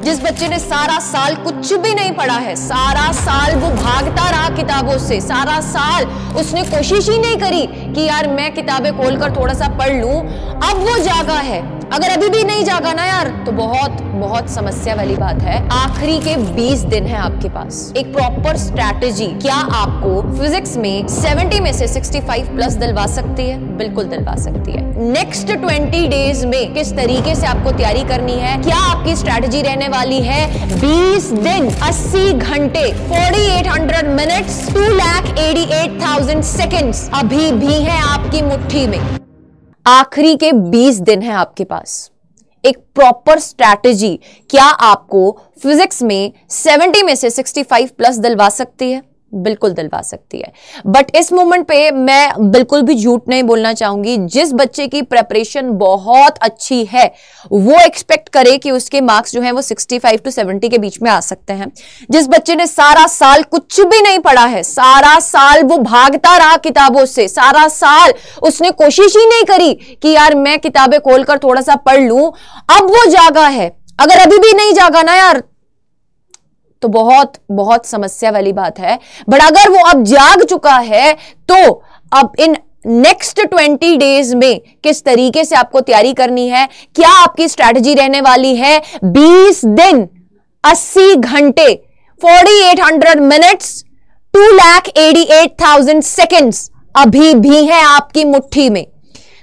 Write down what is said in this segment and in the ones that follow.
जिस बच्चे ने सारा साल कुछ भी नहीं पढ़ा है, सारा साल वो भागता रहा किताबों से, सारा साल उसने कोशिश ही नहीं करी कि यार मैं किताबें खोलकर थोड़ा सा पढ़ लूं, अब वो जागा है। अगर अभी भी नहीं जागा ना यार, तो बहुत बहुत समस्या वाली बात है। आखिरी के 20 दिन है आपके पास, एक प्रॉपर स्ट्रैटेजी क्या आपको फिजिक्स में 70 में से 65 प्लस दिलवा सकती है? बिल्कुल दिलवा सकती है। नेक्स्ट 20 डेज में किस तरीके से आपको तैयारी करनी है, क्या आपकी स्ट्रैटेजी रहने वाली है? 20 दिन, 80 घंटे, 4800 मिनट्स, 2,88,000 सेकेंड्स अभी भी है आपकी मुट्ठी में। आखिरी के 20 दिन है आपके पास, एक प्रॉपर स्ट्रैटेजी क्या आपको फिजिक्स में 70 में से 65 प्लस दिलवा सकती है? बिल्कुल दिलवा सकती है। बट इस मोमेंट पे मैं बिल्कुल भी झूठ नहीं बोलना चाहूंगी। जिस बच्चे की प्रेपरेशन बहुत अच्छी है वो एक्सपेक्ट करे कि उसके मार्क्स जो हैं वो 65 to 70 के बीच में आ सकते हैं। जिस बच्चे ने सारा साल कुछ भी नहीं पढ़ा है, सारा साल वो भागता रहा किताबों से, सारा साल उसने कोशिश ही नहीं करी कि यार मैं किताबें खोलकर थोड़ा सा पढ़ लूं, अब वो जागा है। अगर अभी भी नहीं जागा ना यार, तो बहुत बहुत समस्या वाली बात है। बट अगर वो अब जाग चुका है तो अब इन नेक्स्ट 20 डेज में किस तरीके से आपको तैयारी करनी है, क्या आपकी स्ट्रैटेजी रहने वाली है? 20 दिन, 80 घंटे, 4800 मिनट्स, 2,88,000 सेकेंड्स अभी भी है आपकी मुट्ठी में।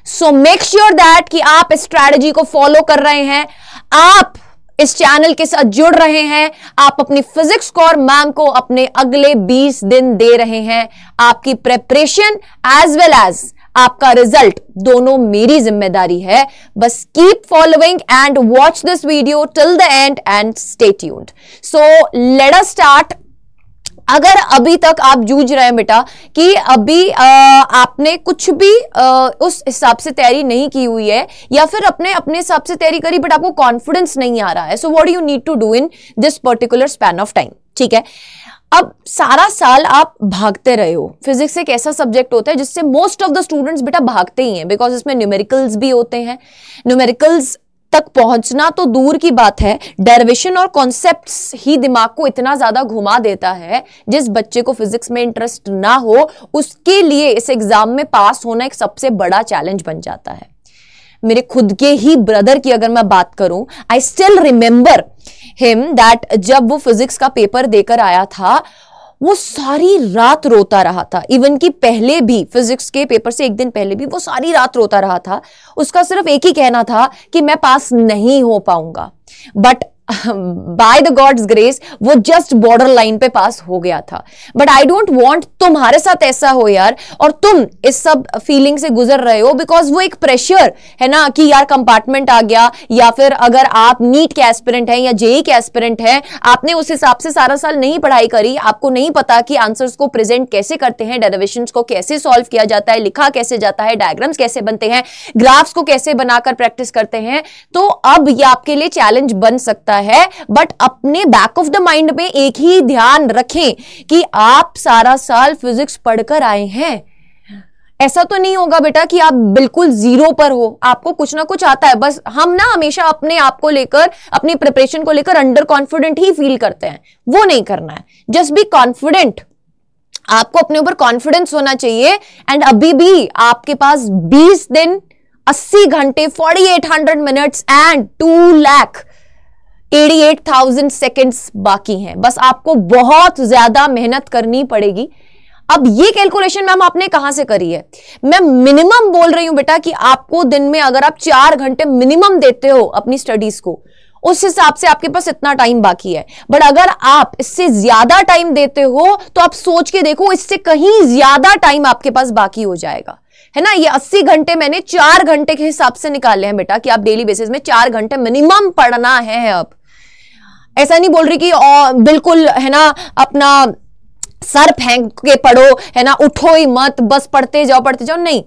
सो मेक श्योर दैट कि आप इस स्ट्रैटेजी को फॉलो कर रहे हैं, आप इस चैनल के साथ जुड़ रहे हैं, आप अपनी फिजिक्स को और मैम को अपने अगले 20 दिन दे रहे हैं। आपकी प्रेपरेशन एज वेल एज आपका रिजल्ट दोनों मेरी जिम्मेदारी है। बस keep following and watch this video till the end and stay tuned. So let us start. अगर अभी तक आप जूझ रहे हैं बेटा कि अभी आपने कुछ भी उस हिसाब से तैयारी नहीं की हुई है या फिर अपने हिसाब से तैयारी करी बट आपको कॉन्फिडेंस नहीं आ रहा है, so what do you need to do in this particular span of time? ठीक है, अब सारा साल आप भागते रहे हो। फिजिक्स एक ऐसा सब्जेक्ट होता है जिससे मोस्ट ऑफ द स्टूडेंट्स बेटा भागते ही हैं, बिकॉज इसमें न्यूमेरिकल्स भी होते हैं। न्यूमेरिकल्स तक पहुंचना तो दूर की बात है, डेरिवेशन और कॉन्सेप्ट्स ही दिमाग को इतना ज्यादा घुमा देता है। जिस बच्चे को फिजिक्स में इंटरेस्ट ना हो उसके लिए इस एग्जाम में पास होना एक सबसे बड़ा चैलेंज बन जाता है। मेरे खुद के ही ब्रदर की अगर मैं बात करूं, I still remember him that जब वो फिजिक्स का पेपर देकर आया था वो सारी रात रोता रहा था। इवन कि पहले भी फिजिक्स के पेपर से एक दिन पहले भी वो सारी रात रोता रहा था। उसका सिर्फ एक ही कहना था कि मैं पास नहीं हो पाऊंगा, but by the gods grace वो जस्ट बॉर्डर लाइन पे पास हो गया था। बट आई डोंट वांट तुम्हारे साथ ऐसा हो यार, और तुम इस सब फीलिंग से गुजर रहे हो बिकॉज वो एक प्रेशर है ना कि यार कंपार्टमेंट आ गया, या फिर अगर आप नीट के एस्पिरेंट हैं या जेई के एस्पिरेंट हैं, आपने उस हिसाब से सारा साल नहीं पढ़ाई करी, आपको नहीं पता कि आंसर्स को प्रेजेंट कैसे करते हैं, डेरिवेशंस को कैसे सॉल्व किया जाता है, लिखा कैसे जाता है, डायग्राम्स कैसे बनते हैं, ग्राफ्स को कैसे बनाकर प्रैक्टिस करते हैं, तो अब ये आपके लिए चैलेंज बन सकता है। बट अपने बैक ऑफ द माइंड में एक ही ध्यान रखें कि आप सारा साल फिजिक्स पढ़कर आए हैं। ऐसा तो नहीं होगा बेटा कि आप बिल्कुल जीरो पर हो, आपको कुछ ना कुछ आता है। बस हम ना हमेशा अपने आप को लेकर, अपनी प्रिपरेशन को लेकर अंडर कॉन्फिडेंट ही फील करते हैं, वो नहीं करना है। जस्ट बी कॉन्फिडेंट, आपको अपने ऊपर कॉन्फिडेंस होना चाहिए। एंड अभी भी आपके पास 20 दिन, 80 घंटे, 4800 मिनट्स एंड 2,88,000 सेकेंड्स बाकी हैं। बस आपको बहुत ज्यादा मेहनत करनी पड़ेगी। अब ये कैलकुलेशन मैम आपने कहां से करी है? मैं मिनिमम बोल रही हूं बेटा कि आपको दिन में अगर आप 4 घंटे मिनिमम देते हो अपनी स्टडीज को, उस हिसाब से आपके पास इतना टाइम बाकी है। बट अगर आप इससे ज्यादा टाइम देते हो तो आप सोच के देखो, इससे कहीं ज्यादा टाइम आपके पास बाकी हो जाएगा, है ना। ये 80 घंटे मैंने 4 घंटे के हिसाब से निकाले हैं बेटा कि आप डेली बेसिस में 4 घंटे मिनिमम पढ़ना है। अब ऐसा नहीं बोल रही कि बिल्कुल है ना अपना सर फेंक के पढ़ो, है ना, उठो ही मत, बस पढ़ते जाओ, नहीं।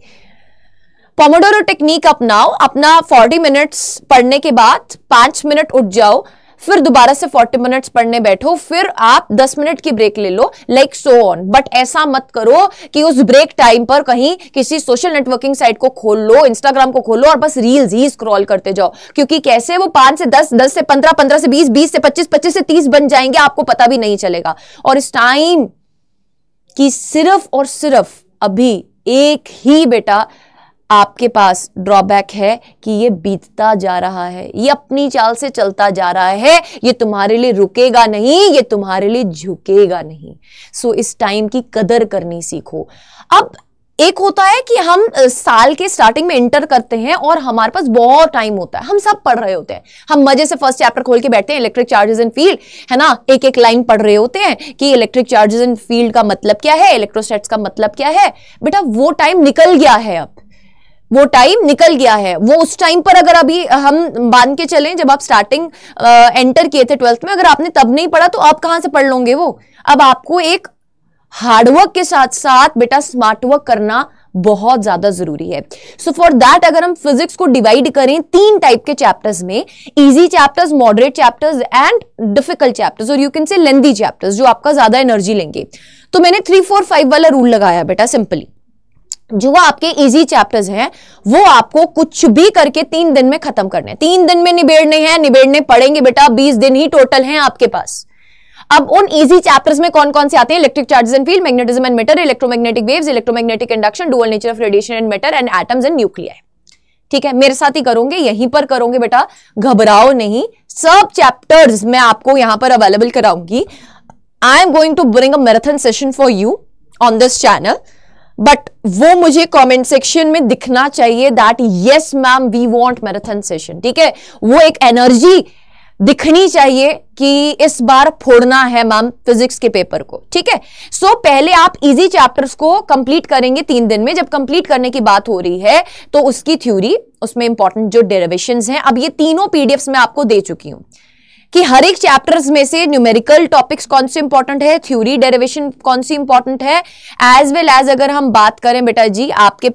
पोमोडोरो टेक्निक अपनाओ। अपना 40 मिनट्स पढ़ने के बाद 5 मिनट उठ जाओ, फिर दोबारा से 40 मिनट्स पढ़ने बैठो, फिर आप 10 मिनट की ब्रेक ले लो, लाइक सो ऑन। बट ऐसा मत करो कि उस ब्रेक टाइम पर कहीं किसी सोशल नेटवर्किंग साइट को खोल लो, इंस्टाग्राम को खोलो और बस रील्स ही स्क्रॉल करते जाओ, क्योंकि कैसे वो 5 से 10, 10 से 15, 15 से 20, 20 से 25, 25 से 30 बन जाएंगे, आपको पता भी नहीं चलेगा। और इस टाइम की सिर्फ और सिर्फ अभी एक ही बेटा आपके पास ड्रॉबैक है कि ये बीतता जा रहा है, ये अपनी चाल से चलता जा रहा है, ये तुम्हारे लिए रुकेगा नहीं, ये तुम्हारे लिए झुकेगा नहीं। सो इस टाइम की कदर करनी सीखो। अब एक होता है कि हम साल के स्टार्टिंग में इंटर करते हैं और हमारे पास बहुत टाइम होता है, हम सब पढ़ रहे होते हैं, हम मजे से फर्स्ट चैप्टर खोल के बैठते हैं, इलेक्ट्रिक चार्जेस इन फील्ड, है ना, एक एक लाइन पढ़ रहे होते हैं कि इलेक्ट्रिक चार्जेस इन फील्ड का मतलब क्या है, इलेक्ट्रोस्टैट्स का मतलब क्या है। बेटा वो टाइम निकल गया है, अब वो टाइम निकल गया है। वो उस टाइम पर अगर अभी हम मान के चलें जब आप स्टार्टिंग एंटर किए थे 12th में, अगर आपने तब नहीं पढ़ा तो आप कहां से पढ़ लोगे वो। अब आपको एक हार्डवर्क के साथ साथ बेटा स्मार्ट वर्क करना बहुत ज्यादा जरूरी है। सो फॉर दैट अगर हम फिजिक्स को डिवाइड करें 3 टाइप के चैप्टर्स में, easy chapters, moderate chapters and difficult chapters, और you can say lengthy chapters जो आपका ज्यादा एनर्जी लेंगे। तो मैंने 3, 4, 5 वाला रूल लगाया बेटा। सिंपली जो आपके इजी चैप्टर्स हैं वो आपको कुछ भी करके 3 दिन में खत्म करने हैं, 3 दिन में निबेड़ने हैं, निबेड़ने पड़ेंगे बेटा। 20 दिन ही टोटल हैं आपके पास। अब उन इजी चैप्टर्स में कौन कौन से आते हैं? Electric charges and field, magnetism and matter, electromagnetic waves, electromagnetic induction, dual nature of radiation and matter and atoms and nuclei. ठीक है, मेरे साथ ही करोगे, यहीं पर करोगे बेटा, घबराओ नहीं। सब चैप्टर्स मैं आपको यहां पर अवेलेबल कराऊंगी। I am going to bring a marathon session for you on this channel, but वो मुझे कमेंट सेक्शन में दिखना चाहिए that yes ma'am we want marathon session. ठीक है, वो एक एनर्जी दिखनी चाहिए कि इस बार फोड़ना है मैम फिजिक्स के पेपर को। ठीक है, सो पहले आप इजी चैप्टर्स को कंप्लीट करेंगे 3 दिन में। जब कंप्लीट करने की बात हो रही है तो उसकी थ्योरी, उसमें इंपॉर्टेंट जो डेरिवेशंस हैं, अब ये तीनों पीडीएफ्स मैं आपको दे चुकी हूं कि हर एक चैप्टर्स में से न्यूमेरिकल टॉपिक्स कौन से इंपॉर्टेंट है, थ्योरी डेरिवेशन कौन सी इंपॉर्टेंट है, एज वेल एज अगर हम बात करें बेटा जी आपके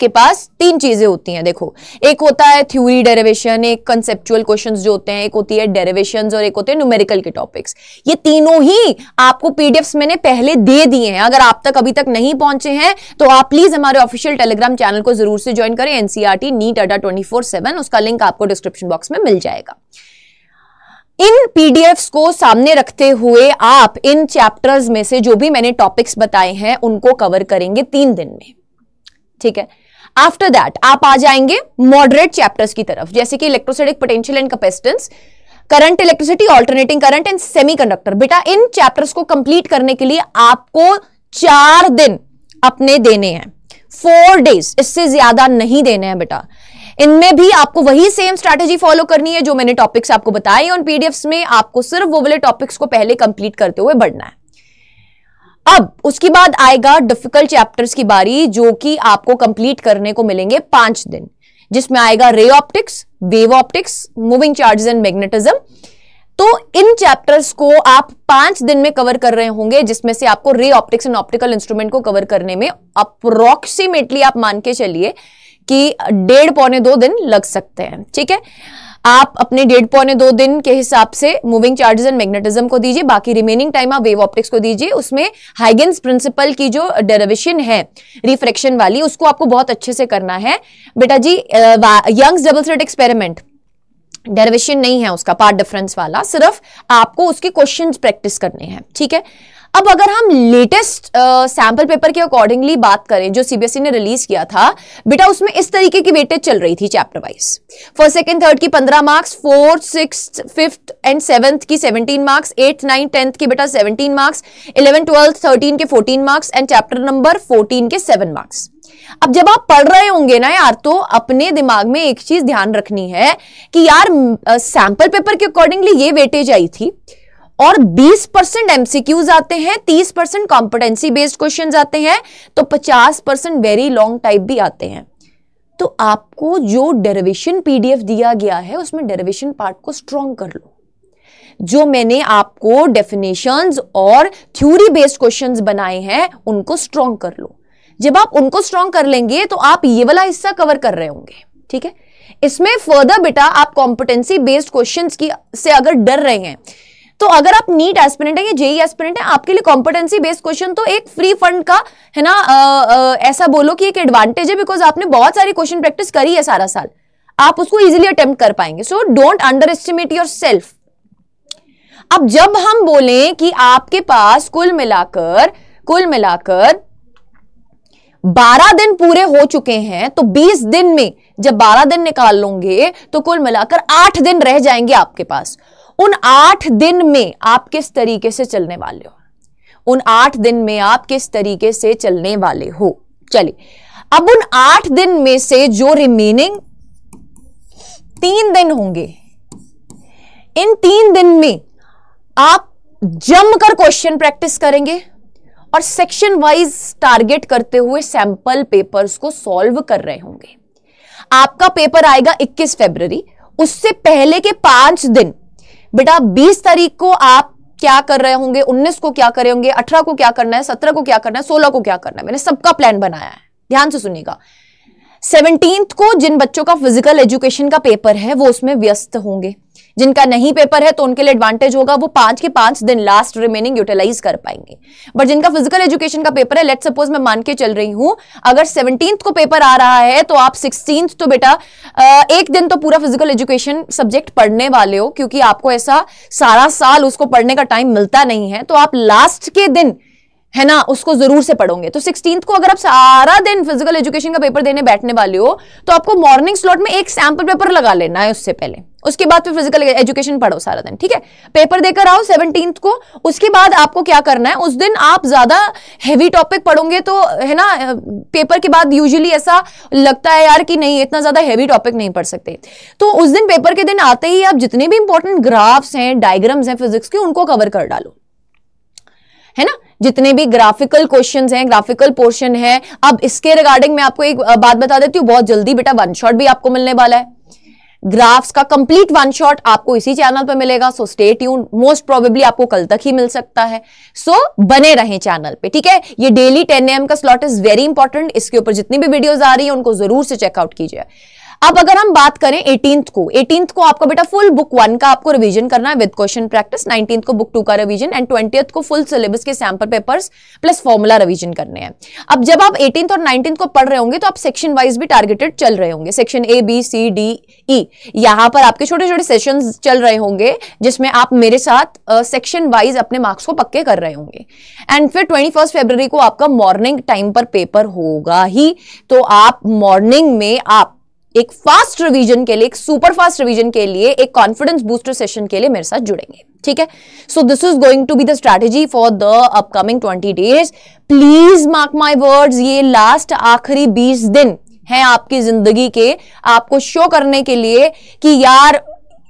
पास 3 चीजें होती हैं। देखो, एक होता है थ्योरी डेरिवेशन, एक कंसेप्चुअल क्वेश्चंस जो होते हैं, एक होती है डेरिवेशंस और एक होते हैं न्यूमेरिकल के टॉपिक्स। ये तीनों ही आपको पीडीएफ्स मैंने पहले दे दिए हैं। अगर आप तक अभी तक नहीं पहुंचे हैं तो आप प्लीज हमारे ऑफिशियल टेलीग्राम चैनल को जरूर से ज्वाइन करें, एनसीईआरटी नीट अड्डा 24/7, उसका लिंक आपको डिस्क्रिप्शन बॉक्स में मिल जाएगा। इन पीडीएफ्स को सामने रखते हुए आप इन चैप्टर्स में से जो भी मैंने टॉपिक्स बताए हैं उनको कवर करेंगे 3 दिन में। ठीक है, आफ्टर दैट आप आ जाएंगे मॉडरेट चैप्टर्स की तरफ, जैसे कि electrostatic potential and capacitance, current electricity, alternating current and semiconductor. बेटा इन चैप्टर्स को कंप्लीट करने के लिए आपको 4 दिन अपने देने हैं, 4 डेज, इससे ज्यादा नहीं देने हैं बेटा। इनमें भी आपको वही सेम स्ट्रैटेजी फॉलो करनी है जो मैंने टॉपिक्स आपको बताए उन पीडीएफ्स में। आपको सिर्फ वो वाले टॉपिक्स को पहले कंप्लीट करते हुए बढ़ना है। अब उसके बाद आएगा डिफिकल्ट चैप्टर्स की बारी, जो कि आपको कंप्लीट करने को मिलेंगे 5 दिन, जिसमें आएगा ray optics, wave optics, moving charges and magnetism. तो इन चैप्टर्स को आप 5 दिन में कवर कर रहे होंगे, जिसमें से आपको ray optics and optical instrument को कवर करने में अप्रोक्सीमेटली आप मान के चलिए कि 1.5 पौने 2 दिन लग सकते हैं। ठीक है, आप अपने 1.5 पौने 2 दिन के हिसाब से मूविंग चार्जेस एंड मैग्नेटिज्म को दीजिए, बाकी रिमेनिंग टाइम आप वेव ऑप्टिक्स को दीजिए। उसमें हाइगेन्स प्रिंसिपल की जो डेरिवेशन है रिफ्रैक्शन वाली, उसको आपको बहुत अच्छे से करना है बेटा जी। Young's double slit experiment derivation नहीं है उसका, पार्ट डिफरेंस वाला, सिर्फ आपको उसके क्वेश्चंस प्रैक्टिस करने हैं। ठीक है, अब अगर हम लेटेस्ट सैंपल पेपर के अकॉर्डिंगली बात करें जो सीबीएसई ने रिलीज किया था बेटा, उसमें इस तरीके की वेटेज चल रही थी chapter wise. First, second, third की 15 marks, 4th, 6th, 5th and 7th की 17 मार्क्स, 8th, 9th, 10th की बेटा 17 मार्क्स, 11th, 12th, 13 के 14 मार्क्स एंड चैप्टर नंबर 14 के 7 मार्क्स। अब जब आप पढ़ रहे होंगे ना यार, तो अपने दिमाग में एक चीज ध्यान रखनी है कि यार सैंपल पेपर के अकॉर्डिंगली ये वेटेज आई थी और 20% एमसीक्यूज आते हैं, 30% कॉम्पिटेंसी बेस्ड क्वेश्चंस आते हैं, तो 50% वेरी लॉन्ग टाइप भी आते हैं। तो आपको जो डेरिवेशन पीडीएफ दिया गया है उसमें डेरिवेशन पार्ट को स्ट्रॉन्ग कर लो। जो मैंने आपको डेफिनेशंस और थ्योरी बेस्ड क्वेश्चंस बनाए हैं उनको स्ट्रॉन्ग कर लो। जब आप उनको स्ट्रॉन्ग कर लेंगे तो आप ये वाला हिस्सा कवर कर रहे होंगे। ठीक है, इसमें फर्दर बेटा आप कॉम्पिटेंसी बेस्ड क्वेश्चंस की से अगर डर रहे हैं, तो अगर आप नीट एस्पिरेंट है या जेई एस्पिरेंट है, आपके लिए कॉम्पिटेंसी बेस्ड क्वेश्चन तो एक फ्री फंड का है ना, ऐसा बोलो कि एक एडवांटेज है, बिकॉज आपने बहुत सारी क्वेश्चन प्रैक्टिस करी है सारा साल, आप उसको इजीली अटेम्प्ट कर पाएंगे। So don't under estimate your self. अब जब हम बोलें कि आपके पास कुल मिलाकर 12 दिन पूरे हो चुके हैं, तो 20 दिन में जब 12 दिन निकाल लोगे तो कुल मिलाकर 8 दिन रह जाएंगे आपके पास। उन 8 दिन में आप किस तरीके से चलने वाले हो? उन 8 दिन में आप किस तरीके से चलने वाले हो? चलिए, अब उन 8 दिन में से जो रिमेनिंग 3 दिन होंगे, इन 3 दिन में आप जमकर क्वेश्चन प्रैक्टिस करेंगे और सेक्शन वाइज टारगेट करते हुए सैंपल पेपर्स को सॉल्व कर रहे होंगे। आपका पेपर आएगा 21 फरवरी, उससे पहले के 5 दिन बेटा 20 तारीख को आप क्या कर रहे होंगे, 19 को क्या कर रहे होंगे, 18 को क्या करना है, 17 को क्या करना है, 16 को क्या करना है, मैंने सबका प्लान बनाया है, ध्यान से सुनिएगा। 17 को जिन बच्चों का फिजिकल एजुकेशन का पेपर है वो उसमें व्यस्त होंगे, जिनका नहीं पेपर है तो उनके लिए एडवांटेज होगा, वो 5 के 5 दिन लास्ट रिमेनिंग यूटिलाइज कर पाएंगे। बट जिनका फिजिकल एजुकेशन का पेपर है, लेट्स सपोज मैं मान के चल रही हूं, अगर 17 को पेपर आ रहा है तो आप 16 तो बेटा एक दिन तो पूरा फिजिकल एजुकेशन सब्जेक्ट पढ़ने वाले हो, क्योंकि आपको ऐसा सारा साल उसको पढ़ने का टाइम मिलता नहीं है, तो आप लास्ट के दिन है ना उसको जरूर से पढ़ोगे। तो 16 को अगर आप सारा दिन फिजिकल एजुकेशन का पेपर देने बैठने वाले हो, तो आपको मॉर्निंग स्लॉट में एक सैंपल पेपर लगा लेना है उससे पहले, उसके बाद फिर फिजिकल एजुकेशन पढ़ो सारा दिन, ठीक है। पेपर देकर आओ 17 को, उसके बाद आपको क्या करना है, उस दिन आप ज्यादा हैवी टॉपिक पढ़ोगे तो है ना, पेपर के बाद यूजुअली ऐसा लगता है यार कि नहीं इतना ज्यादा हैवी टॉपिक नहीं पढ़ सकते, तो उस दिन पेपर के दिन आते ही आप जितने भी इंपॉर्टेंट ग्राफ्स हैं, डायग्राम्स हैं फिजिक्स के, उनको कवर कर डालो, है ना। जितने भी ग्राफिकल क्वेश्चंस हैं, ग्राफिकल पोर्शन है। अब इसके रिगार्डिंग मैं आपको एक बात बता देती हूँ, बहुत जल्दी बेटा वन शॉट भी आपको मिलने वाला है, ग्राफ्स का कंप्लीट वन शॉट आपको इसी चैनल पर मिलेगा। So stay tuned, most probably आपको कल तक ही मिल सकता है। सो बने रहें चैनल पे, ठीक है। ये डेली 10 AM का स्लॉट इज वेरी इंपॉर्टेंट, इसके ऊपर जितनी भी वीडियोस आ रही है उनको जरूर से चेकआउट कीजिए। अब अगर हम बात करें 18th को आपका बेटा फुल बुक 1 का आपको रिवीजन करना है विद क्वेश्चन प्रैक्टिस, 19th को बुक 2 का रिवीजन एंड 20th को फुल सिलेबस के sample papers plus formula revision करने हैं। अब जब आप 18th और 19th को पढ़ रहे होंगे तो आप सेक्शन वाइज भी टारगेटेड चल रहे होंगे, section A B C D E, यहां पर आपके छोटे छोटे सेशंस चल रहे होंगे जिसमें आप मेरे साथ सेक्शन वाइज अपने मार्क्स को पक्के कर रहे होंगे। एंड फिर 21 फरवरी को आपका मॉर्निंग टाइम पर पेपर होगा ही, तो आप मॉर्निंग में आप एक फास्ट रिवीजन के लिए, एक सुपर फास्ट रिवीजन के लिए, एक कॉन्फिडेंस बूस्टर सेशन के लिए मेरे साथ जुड़ेंगे, ठीक है। So this is going to be the strategy for the upcoming 20 days. Please mark my words, ये लास्ट आखिरी 20 दिन हैं आपकी जिंदगी के, आपको शो करने के लिए कि यार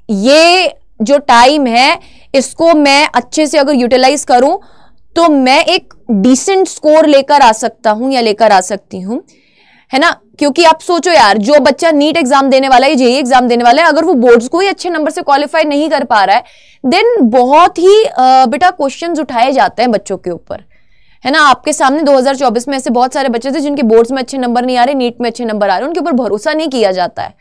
ये जो टाइम है इसको मैं अच्छे से अगर यूटिलाइज करूं तो मैं एक डिसेंट स्कोर लेकर आ सकता हूं या लेकर आ सकती हूं, है ना। क्योंकि आप सोचो यार, जो बच्चा नीट एग्जाम देने वाला है, जेईई एग्जाम देने वाला है, अगर वो बोर्ड्स को ही अच्छे नंबर से क्वालिफाई नहीं कर पा रहा है, देन बहुत ही बेटा क्वेश्चंस उठाए जाते हैं बच्चों के ऊपर, है ना। आपके सामने 2024 में ऐसे बहुत सारे बच्चे थे जिनके बोर्ड्स में अच्छे नंबर नहीं आ रहे, नीट में अच्छे नंबर आ रहे, उनके ऊपर भरोसा नहीं किया जाता है।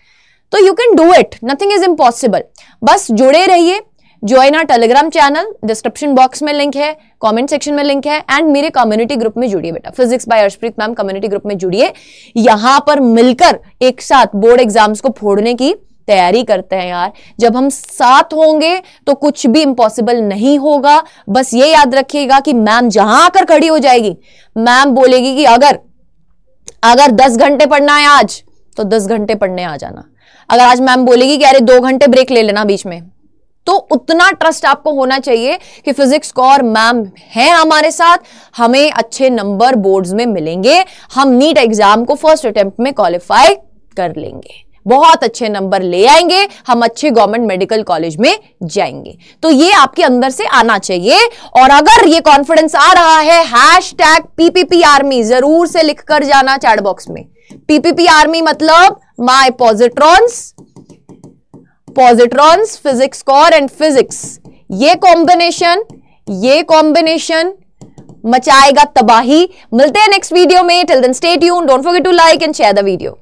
तो you can do it, nothing is impossible. बस जुड़े रहिए, join our telegram channel, description box में लिंक है, कमेंट सेक्शन में लिंक है, एंड मेरे कम्युनिटी ग्रुप में जुड़िए बेटा, physics by Arshpreet ma'am community group में जुड़िए। यहां पर मिलकर एक साथ बोर्ड एग्जाम्स को फोड़ने की तैयारी करते हैं यार। जब हम साथ होंगे तो कुछ भी इम्पॉसिबल नहीं होगा। बस ये याद रखिएगा कि मैम जहां आकर खड़ी हो जाएगी, मैम बोलेगी कि अगर 10 घंटे पढ़ना है आज तो 10 घंटे पढ़ने आ जाना। अगर आज मैम बोलेगी कि अरे 2 घंटे ब्रेक ले लेना बीच में, तो उतना ट्रस्ट आपको होना चाहिए कि फिजिक्स कॉर मैम है हमारे साथ, हमें अच्छे नंबर बोर्ड्स में मिलेंगे, हम नीट एग्जाम को फर्स्ट अटेम्प्ट में क्वालिफाई कर लेंगे, बहुत अच्छे नंबर ले आएंगे, हम अच्छे गवर्नमेंट मेडिकल कॉलेज में जाएंगे। तो ये आपके अंदर से आना चाहिए। और अगर ये कॉन्फिडेंस आ रहा है, #PPP आर्मी जरूर से लिखकर जाना चैट बॉक्स में। PPP आर्मी मतलब माय पॉजिट्रॉन्स, फिजिक्स कॉर एंड फिजिक्स, ये कॉम्बिनेशन मचाएगा तबाही। मिलते हैं नेक्स्ट वीडियो में, till then stay tuned, don't forget to like and share the video.